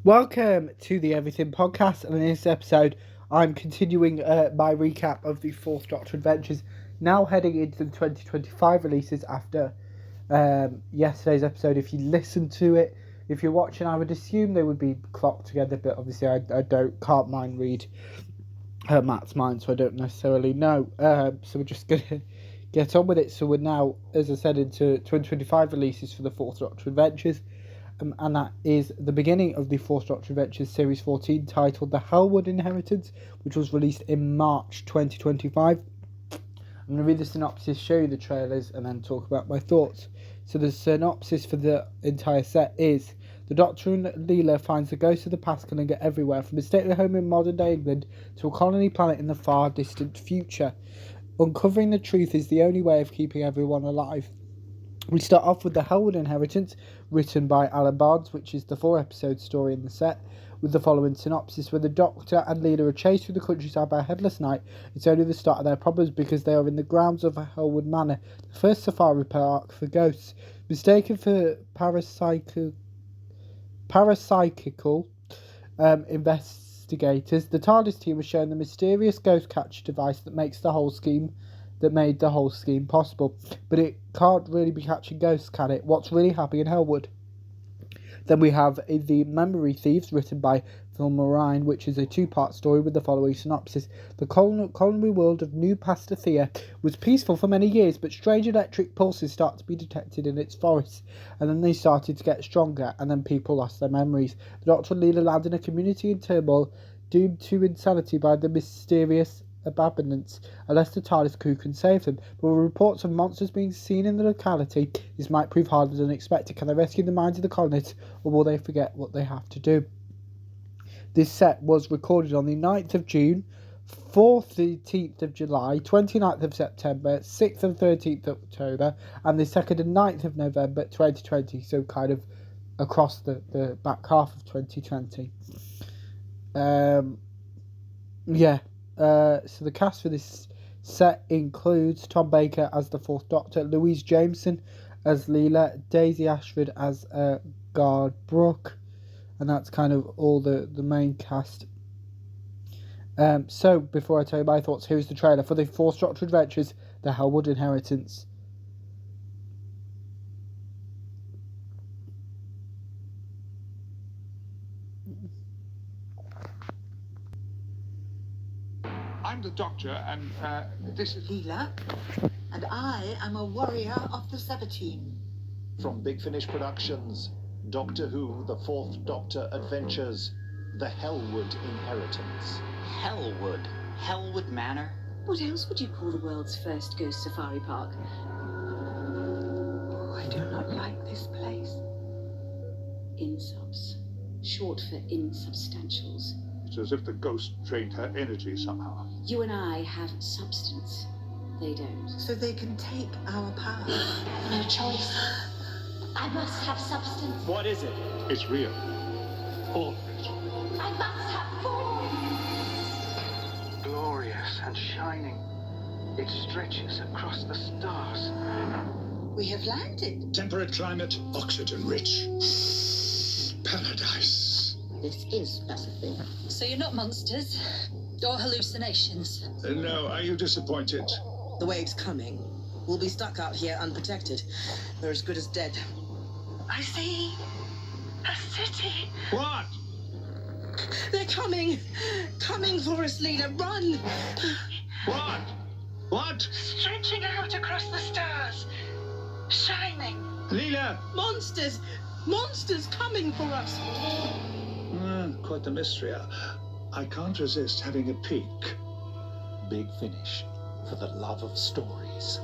Welcome to the Everything Podcast, and in this episode, I'm continuing my recap of the Fourth Doctor Adventures, now heading into the 2025 releases after yesterday's episode. If you listen to it, if you're watching, I would assume they would be clocked together, but obviously I can't mind read Matt's mind, so I don't necessarily know. So we're just going to get on with it. So we're now, as I said, into 2025 releases for the Fourth Doctor Adventures. And that is the beginning of the Fourth Doctor Adventures Series 14, titled The Hellwood Inheritance, which was released in March 2025. I'm going to read the synopsis, show you the trailers, and then talk about my thoughts. So the synopsis for the entire set is: the Doctor and Leela finds the ghosts of the past can linger everywhere, from a stately home in modern-day England to a colony planet in the far distant future. Uncovering the truth is the only way of keeping everyone alive. We start off with The Hellwood Inheritance, written by Alan Barnes, which is the 4-episode story in the set, with the following synopsis: where the Doctor and Leela are chased through the countryside by a headless knight, it's only the start of their problems because they are in the grounds of Hellwood Manor, the first safari park for ghosts. Mistaken for parapsychical investigators, the TARDIS team was shown the mysterious ghost catcher device that made the whole scheme possible. But it can't really be catching ghosts, can it? What's really happening in Hellwood? Then we have The Memory Thieves, written by Phil Moraine, which is a 2-part story with the following synopsis. The colony world of New Pastorthea was peaceful for many years, but strange electric pulses started to be detected in its forests, and then they started to get stronger, and then people lost their memories. The Doctor and Leela land in a community in turmoil, doomed to insanity by the mysterious abandonments, unless the TARDIS crew can save them. But with reports of monsters being seen in the locality, this might prove harder than expected. Can they rescue the minds of the colonists, or will they forget what they have to do? This set was recorded on the 9th of June, 14th of July, 29th of September, 6th and 13th of October, and the 2nd and 9th of November 2020, so kind of across the back half of 2020. So the cast for this set includes Tom Baker as the Fourth Doctor, Louise Jameson as Leela, Daisy Ashford as Guard Brooke, and that's kind of all the main cast. So before I tell you my thoughts, here's the trailer for the Fourth Doctor Adventures, The Hellwood Inheritance. I'm the Doctor, and this is Leela, and I am a warrior of the Sabatine. From Big Finish Productions, Doctor Who, The Fourth Doctor Adventures, The Hellwood Inheritance. Hellwood? Hellwood Manor? What else would you call the world's first ghost safari park? I do not like this place. Insubs. Short for insubstantials. it's as if the ghost drained her energy somehow. You and I have substance. They don't. So they can take our power. No choice. I must have substance. What is it? It's real. All of it. I must have form. Glorious and shining. It stretches across the stars. We have landed. Temperate climate, oxygen rich. Paradise. This is Pacific. So you're not monsters or hallucinations? No, are you disappointed? The wave's coming. We'll be stuck out here unprotected. We're as good as dead. I see a city. What? They're coming! Coming for us, Leela! Run! What? What? Stretching out across the stars. Shining. Leela! Monsters! Monsters coming for us! Quite the mystery. I can't resist having a peek. Big Finish, for the love of stories.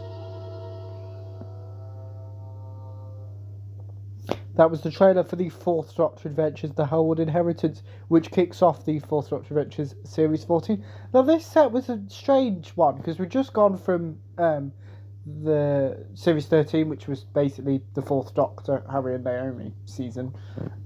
That was the trailer for the Fourth Doctor Adventures, The Hellwood Inheritance, which kicks off the Fourth Doctor Adventures Series 14. Now, this set was a strange one, because we've just gone from the Series 13, which was basically the Fourth Doctor, Harry and Naomi season,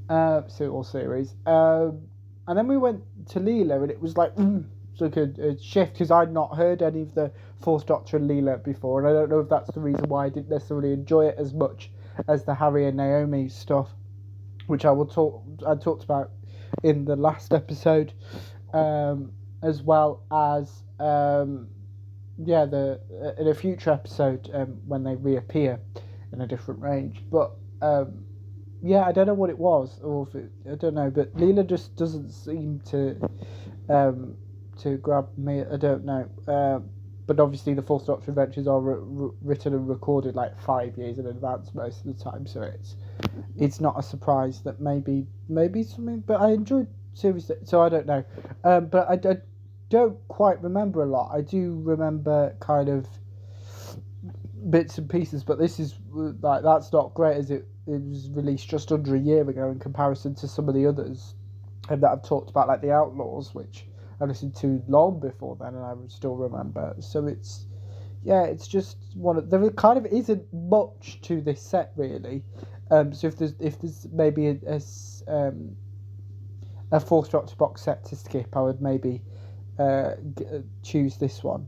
or series. And then we went to Leela, and it was like, it's like a shift, because I'd not heard any of the Fourth Doctor and Leela before, and I don't know if that's the reason why I didn't necessarily enjoy it as much as the Harry and Naomi stuff, which I talked about in the last episode, as well as in a future episode when they reappear in a different range. But I don't know what it was, or if I don't know. But Leela just doesn't seem to grab me. I don't know. But obviously, the Fourth Doctor Adventures are written and recorded like 5 years in advance most of the time, so it's not a surprise that maybe something. But I enjoyed series, so I don't know. But I don't quite remember a lot. I do remember kind of bits and pieces, but this is like that's not great, as it was released just under a year ago in comparison to some of the others that I've talked about, like The Outlaws, which I listened to long before then, and I would still remember. So it's just there kind of isn't much to this set really. So if there's maybe a Fourth Doctor box set to skip, I would maybe choose this one.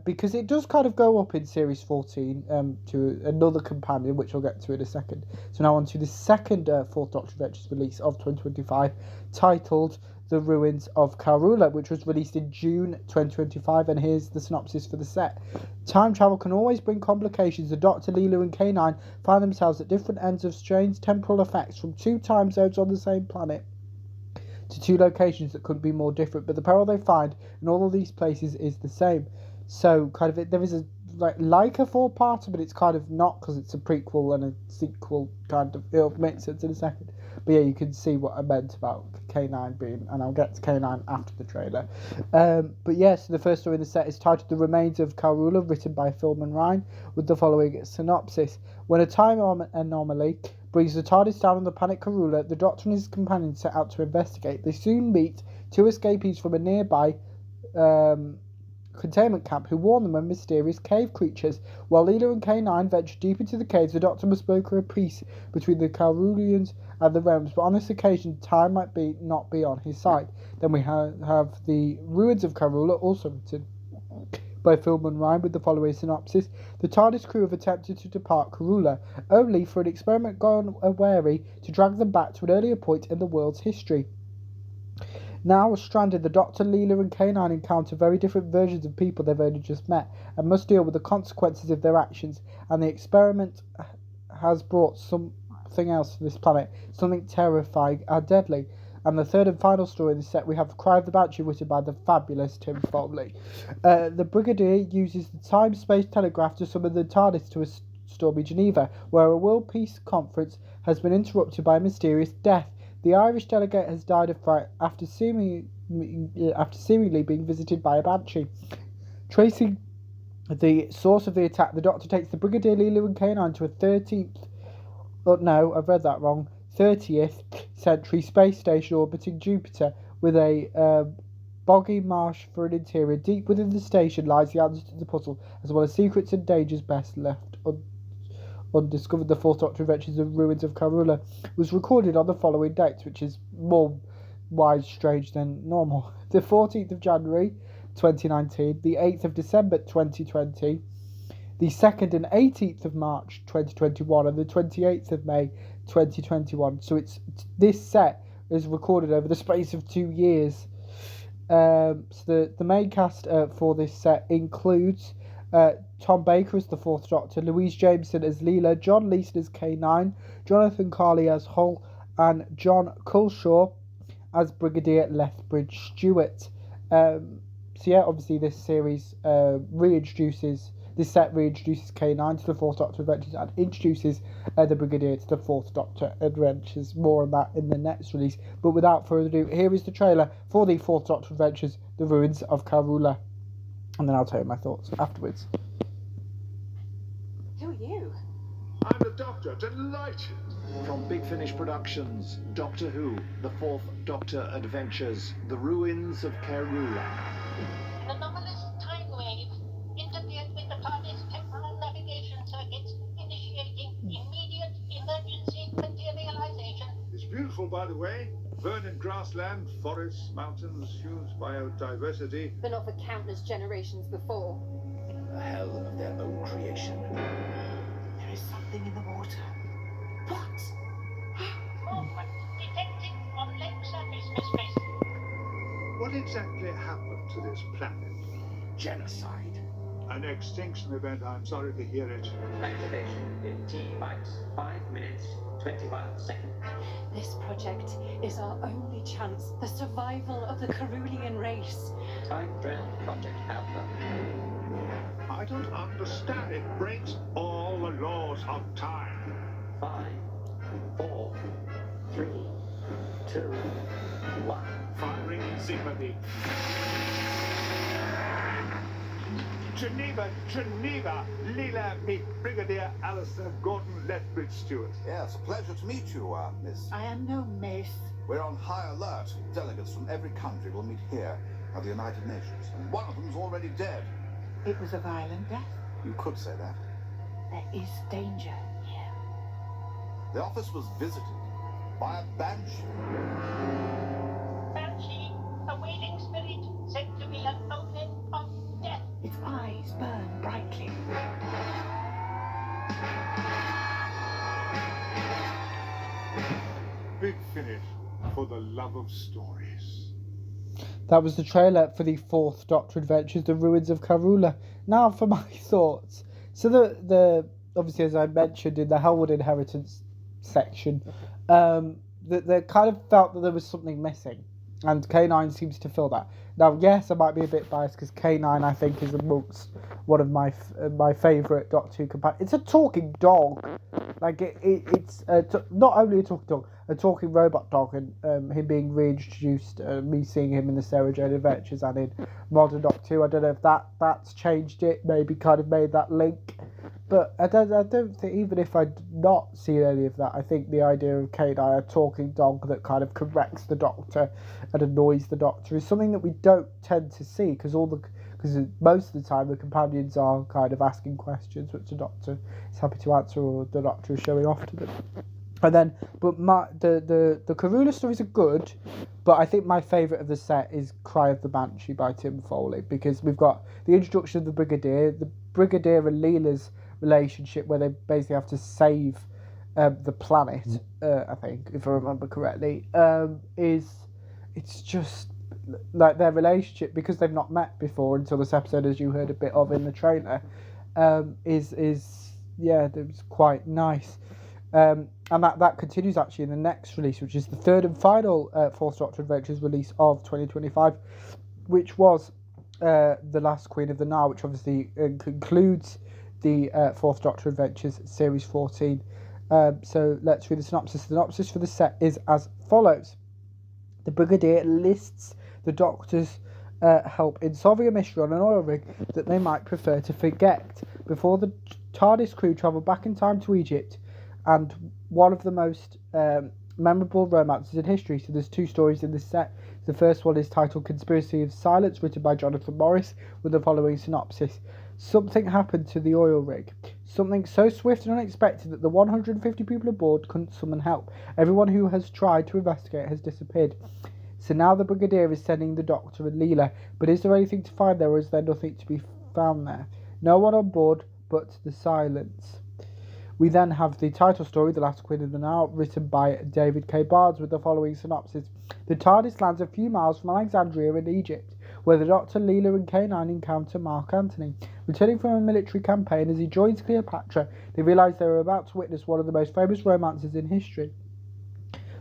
Because it does kind of go up in Series 14 to another companion, which I'll get to in a second. So now on to the second Fourth Doctor Adventures release of 2025, titled The Ruins of Karula, which was released in June 2025, and here's the synopsis for the set. Time travel can always bring complications. The Doctor, Leela and K9 find themselves at different ends of strange temporal effects from two time zones on the same planet to two locations that couldn't be more different, but the peril they find in all of these places is the same. So kind of there is a like a four-parter, but it's kind of not, because it's a prequel and a sequel kind of. It'll make sense in a second. But yeah, you can see what I meant about K9 being, and I'll get to K9 after the trailer. But yeah, so the first story in the set is titled The Remains of Karula, written by Philman Ryan, with the following synopsis. When a time anomaly brings the TARDIS down on the planet Karula, the Doctor and his companions set out to investigate. They soon meet two escapees from a nearby containment camp who warn them of mysterious cave creatures. While Leela and K9 venture deep into the caves, the Doctor must broker a peace between the Karulians and the realms, but on this occasion time might not be on his side. Then we have The Ruins of Karula, also written by Philman Ryan, with the following synopsis. The TARDIS crew have attempted to depart Karula, only for an experiment gone awry to drag them back to an earlier point in the world's history. Now stranded, the Doctor, Leela and K9 encounter very different versions of people they've only just met, and must deal with the consequences of their actions, and the experiment has brought something else to this planet, something terrifying and deadly. And the third and final story in the set, we have Cry of the Banshee, written by the fabulous Tim Foley. The Brigadier uses the time-space telegraph to summon the TARDIS to a stormy Geneva, where a world peace conference has been interrupted by a mysterious death. The Irish delegate has died of fright after seemingly being visited by a banshee. Tracing the source of the attack, the Doctor takes the Brigadier, Leela and K9 to a 30th century space station orbiting Jupiter, with a boggy marsh for an interior. Deep within the station lies the answer to the puzzle, as well as secrets and dangers best left undiscovered. The Fourth Doctor Adventures of Ruins of Karula was recorded on the following dates, which is more wide strange than normal. The 14th of January 2019, the 8th of December 2020, the 2nd and 18th of March 2021, and the 28th of May 2021. So this set is recorded over the space of 2 years. So the main cast for this set includes Tom Baker as the Fourth Doctor, Louise Jameson as Leela, John Leeson as K9, Jonathan Carley as Hull, and John Culshaw as Brigadier Lethbridge Stewart. So yeah, obviously this series this set reintroduces K9 to the Fourth Doctor Adventures and introduces the Brigadier to the Fourth Doctor Adventures. More on that in the next release. But without further ado, here is the trailer for the Fourth Doctor Adventures, The Ruins of Karula. And then I'll tell you my thoughts afterwards. Who are you? I'm the Doctor, delighted. From Big Finish Productions, Doctor Who, The Fourth Doctor Adventures, The Ruins of Karula. An anomalous time wave interfered with the TARDIS temporal navigation circuits, initiating immediate emergency materialization. It's beautiful, by the way. Verdant grassland, forests, mountains, huge biodiversity. But not for countless generations before. A hell of their own creation. There is something in the water. What? Movement detected on lake surface. mistress. What exactly happened to this planet? Genocide. An extinction event, I'm sorry to hear it. Activation in T-minus 5 minutes, 21 seconds. This project is our only chance. The survival of the Carulian race. Time drill project alpha. I don't understand. It breaks all the laws of time. 5, 4, 3, 2, 1. Firing sympathy. Geneva, Leela, meet Brigadier Alistair Gordon Lethbridge Stewart. Yes, pleasure to meet you, Miss. I am no myth. We're on high alert. Delegates from every country will meet here at the United Nations, and one of them's already dead. It was a violent death. You could say that. There is danger here. The office was visited by a banshee. Banshee, a waiting spirit, said to be an omen of death. Its eyes burn brightly. Big finish for the love of stories. That was the trailer for the fourth Doctor Adventures, The Ruins of Karula. Now for my thoughts. So the obviously, as I mentioned in the Hellwood Inheritance section, they kind of felt that there was something missing, and K9 seems to fill that. Now, yes, I might be a bit biased because K9, I think, is amongst one of my favourite Doctor Who companions. It's a talking dog. Like, it's not only a talking dog, a talking robot dog, and him being reintroduced, me seeing him in the Sarah Jane Adventures and in Modern Doctor Who. I don't know if that's changed it, maybe kind of made that link. But I don't think, even if I'd not seen any of that, I think the idea of K9, a talking dog that kind of corrects the Doctor and annoys the Doctor, is something that we don't tend to see, because most of the time the companions are kind of asking questions which the Doctor is happy to answer, or the Doctor is showing off to them. And then, but the Karula stories are good, but I think my favourite of the set is Cry of the Banshee by Tim Foley, because we've got the introduction of the Brigadier and Leela's relationship, where they basically have to save the planet, I think, if I remember correctly, it's just like their relationship, because they've not met before until this episode, as you heard a bit of in the trailer, is it was quite nice. And that continues actually in the next release, which is the third and final Fourth Doctor Adventures release of 2025, which was The Last Queen of the Nile, which obviously concludes the Fourth Doctor Adventures Series 14. So let's read the synopsis. The synopsis for the set is as follows. The Brigadier enlists the Doctor's help in solving a mystery on an oil rig that they might prefer to forget before the TARDIS crew travel back in time to Egypt, and one of the most memorable romances in history. So there's two stories in this set. The first one is titled Conspiracy of Silence, written by Jonathan Morris, with the following synopsis. Something happened to the oil rig. Something so swift and unexpected that the 150 people aboard couldn't summon help. Everyone who has tried to investigate has disappeared. So now the Brigadier is sending the Doctor and Leela. But is there anything to find there, or is there nothing to be found there? No one on board but the silence. We then have the title story, The Last Queen of the Nile, written by David K. Barnes, with the following synopsis. The TARDIS lands a few miles from Alexandria in Egypt, where the Doctor, Leela and K9 encounter Mark Antony. Returning from a military campaign, as he joins Cleopatra, they realise they are about to witness one of the most famous romances in history.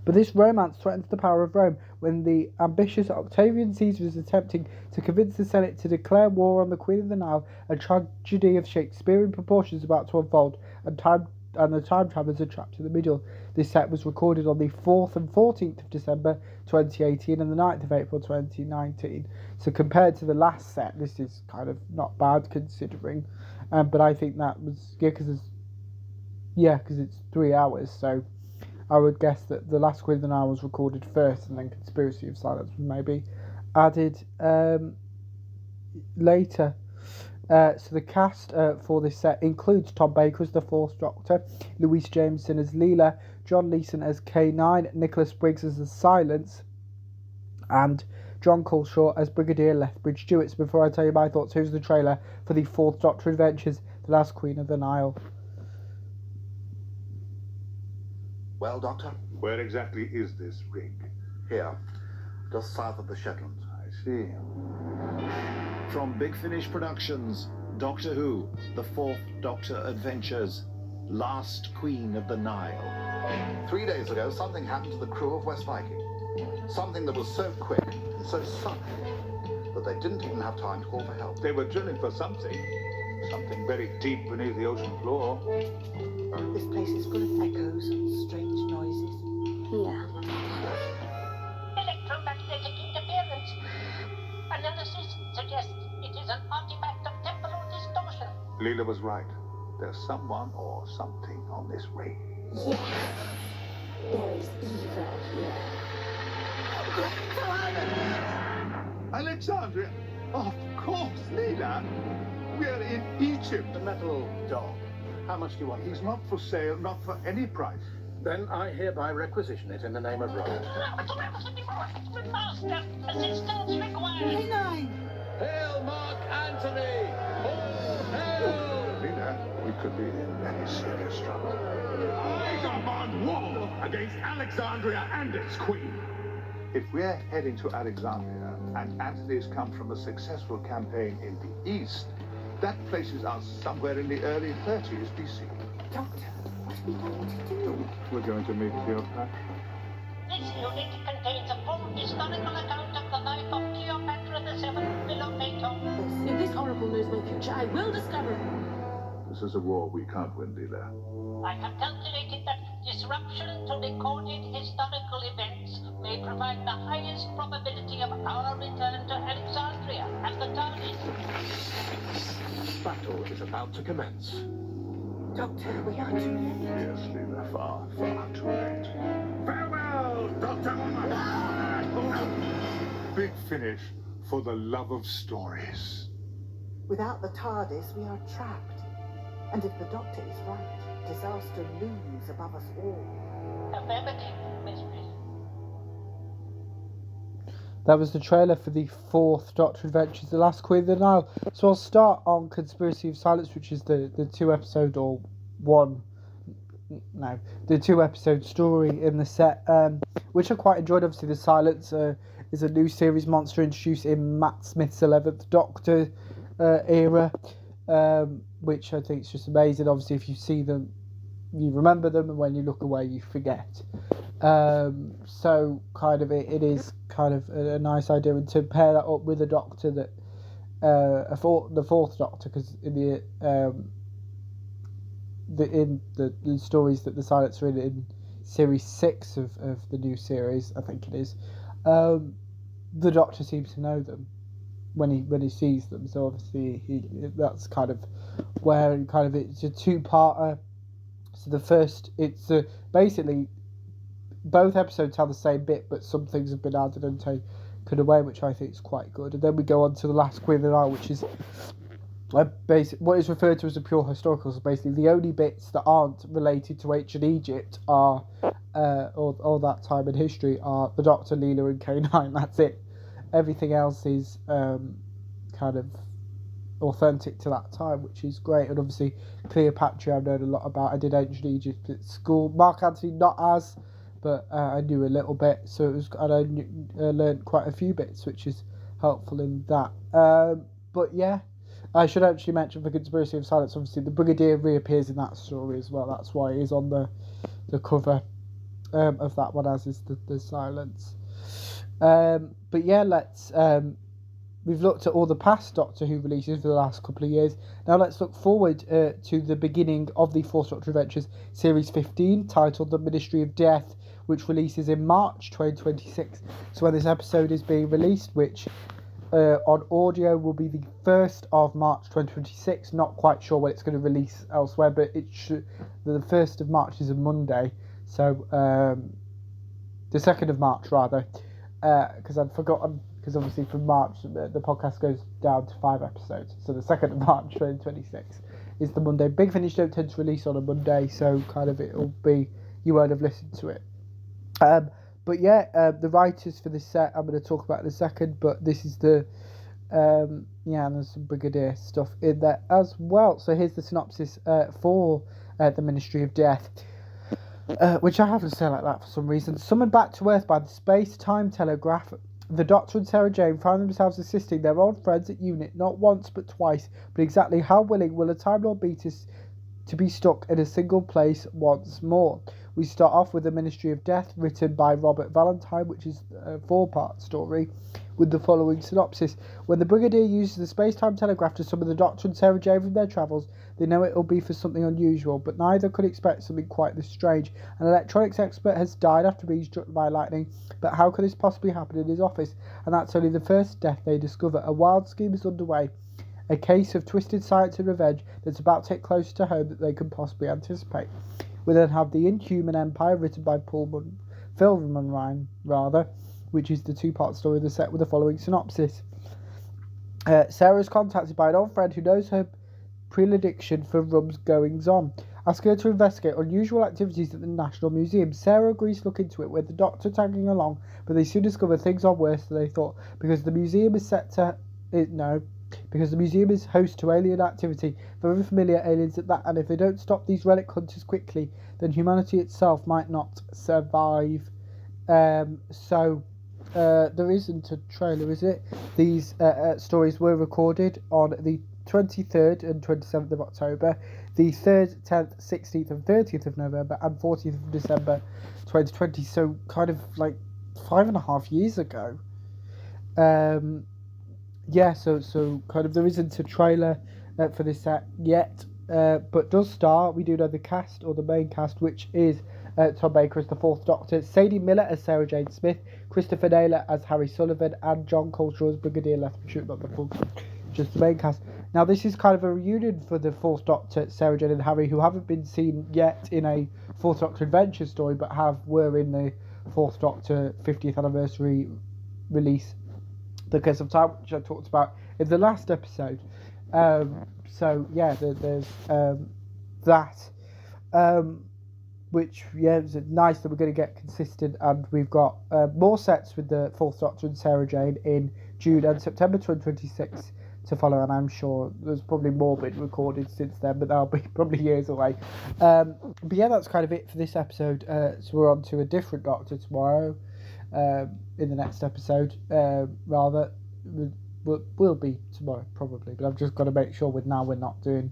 But this romance threatens the power of Rome when the ambitious Octavian Caesar is attempting to convince the Senate to declare war on the Queen of the Nile. A tragedy of Shakespearean proportions is about to unfold, and the time travellers are trapped in the middle. This set was recorded on the 4th and 14th of December 2018 and the 9th of April 2019. So compared to the last set, this is kind of not bad considering. But I think that was, because it's 3 hours, so I would guess that The Last Queen of the Nile was recorded first, and then Conspiracy of Silence was maybe added later. So the cast for this set includes Tom Baker as the Fourth Doctor, Louise Jameson as Leela, John Leeson as K9, Nicholas Briggs as the Silence, and John Culshaw as Brigadier Lethbridge Stewart. So before I tell you my thoughts, here's the trailer for the Fourth Doctor Adventures, The Last Queen of the Nile. Well, Doctor? Where exactly is this rig? Here. just south of the Shetlands. I see. From Big Finish Productions, Doctor Who, The Fourth Doctor Adventures, Last Queen of the Nile. 3 days ago, something happened to the crew of West Viking. Something that was so quick and so sudden that they didn't even have time to call for help. They were drilling for something. Something very deep beneath the ocean floor. This place is full of echoes and strange noises. Yeah. Electromagnetic interference. Analysis suggests it is an artifact of temporal distortion. Leela was right. There's someone or something on this ring. Yes. There is evil here. Alexandria! Of course, Leela. We're in Egypt. The metal dog. How much do you want? He's not for sale, not for any price. Then I hereby requisition it in the name of Rome. Master, assistance required. Hail Mark Antony! Oh, hail! Leela, we could be in very serious trouble. Eyes up on war against Alexandria and its queen. If we're heading to Alexandria and Antony's come from a successful campaign in the east, that places us somewhere in the early 30s BC. Doctor, what are we going to do? We're going to meet Cleopatra. This unit contains a full historical account of the life of Cleopatra VII below Plato. If this oracle knows my future, I will discover. This is a war we can't win, Leela. I have calculated that disruption to recorded historical events may provide the highest probability of our return to Alexandria as the target. Battle is about to commence. Doctor, we are too late. Yes, Leela, far, far too late. Farewell, Doctor! Big Finish for the love of stories. Without the TARDIS, we are trapped. And if the Doctor is right, disaster looms above us all. Affirmative, Mistress. That was the trailer for the fourth Doctor Adventures, The Last Queen of the Nile. So I'll start on Conspiracy of Silence, which is the 2-episode the 2-episode story in the set, which I quite enjoyed. Obviously, The Silence is a new series monster introduced in Matt Smith's 11th Doctor era, which I think is just amazing. Obviously, if you see them, you remember them, and when you look away, you forget. So kind of it is kind of a nice idea, and to pair that up with a Doctor that the fourth Doctor, because in the stories that the Silence are in series 6 of the new series, I think it is, the Doctor seems to know them when he sees them. So obviously that's kind of where it's a 2-parter. So the first, it's basically both episodes have the same bit, but some things have been added and taken away, which I think is quite good. And then we go on to The Last Queen of the Nile, which is what is referred to as a pure historical. So basically, the only bits that aren't related to ancient Egypt are, or that time in history, are the Doctor, Leela, and K9. That's it. Everything else is kind of authentic to that time, which is great. And obviously, Cleopatra I've known a lot about. I did ancient Egypt at school. Mark Antony not as, but I knew a little bit, so it was, and I learned quite a few bits, which is helpful in that. But yeah, I should actually mention for Conspiracy of Silence, obviously the Brigadier reappears in that story as well. That's why he's on the cover of that one, as is the Silence. But yeah, we've looked at all the past Doctor Who releases for the last couple of years. Now let's look forward to the beginning of the Fourth Doctor Adventures Series 15, titled The Ministry of Death, which releases in March 2026. So when this episode is being released, which on audio will be the 1st of March 2026. Not quite sure when it's going to release elsewhere, but it should. The 1st of March is a Monday, so the 2nd of March rather, because I'd forgotten. Because obviously from March the podcast goes down to 5 episodes, so the 2nd of March 2026 is the Monday. Big Finish don't tend to release on a Monday, so kind of it'll be, you won't have listened to it. But yeah, the writers for this set I'm going to talk about in a second, but this is the and there's some Brigadier stuff in there as well. So here's the synopsis for the Ministry of Death, which I have to say like that for some reason. Summoned back to Earth by the space-time telegraph, The Doctor and Sarah Jane find themselves assisting their old friends at UNIT not once but twice, but exactly how willing will a Time Lord be to be stuck in a single place once more? We start off with The Ministry of Death, written by Robert Valentine, which is a 4-part story, with the following synopsis. When the Brigadier uses the space-time telegraph to summon the Doctor and Sarah Jane from their travels, they know it will be for something unusual, but neither could expect something quite this strange. An electronics expert has died after being struck by lightning, but how could this possibly happen in his office? And that's only the first death they discover. A wild scheme is underway, a case of twisted science and revenge that's about to hit closer to home than they can possibly anticipate. We then have The Inhuman Empire, written by Phil Munrine, which is the 2-part story of the set with the following synopsis. Sarah is contacted by an old friend who knows her predilection for Rum's goings-on, asking her to investigate unusual activities at the National Museum. Sarah agrees to look into it, with the Doctor tagging along, but they soon discover things are worse than they thought, because the museum is host to alien activity, very familiar aliens at that, and if they don't stop these relic hunters quickly, then humanity itself might not survive. There isn't a trailer, is it? These stories were recorded on the 23rd and 27th of October, the 3rd, 10th, 16th and 30th of November, and 14th of December 2020, so kind of like 5.5 years ago. So kind of there isn't a trailer for this set yet, but does star, we do know the cast, or the main cast, which is Tom Baker as the 4th Doctor, Sadie Miller as Sarah Jane Smith, Christopher Naylor as Harry Sullivan, and John Coulter as Brigadier Lethbridge, not the full, just the main cast. Now this is kind of a reunion for the 4th Doctor, Sarah Jane and Harry, who haven't been seen yet in a 4th Doctor Adventure story, but were in the 4th Doctor 50th anniversary release, The Curse of Time, which I talked about in the last episode. There's that, which it's nice that we're going to get consistent, and we've got more sets with the 4th Doctor and Sarah Jane in June and September 2026 to follow, and I'm sure there's probably more been recorded since then, but that'll be probably years away. But yeah, that's kind of it for this episode. So we're on to a different Doctor tomorrow, in the next episode, will be tomorrow probably, but I've just got to make sure we're not doing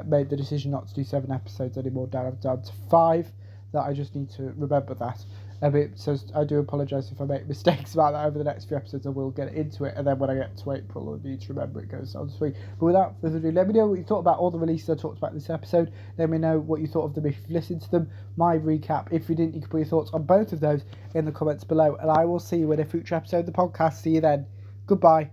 made the decision not to do 7 episodes anymore, down to 5, that I just need to remember that a bit, so I do apologise if I make mistakes about that over the next few episodes. I will get into it, and then when I get to April I need to remember it goes on 3. But without further ado, let me know what you thought about all the releases I talked about in this episode. Let me know what you thought of them if you've listened to them, my recap. If you didn't, you can put your thoughts on both of those in the comments below, and I will see you in a future episode of the podcast. See you then. Goodbye.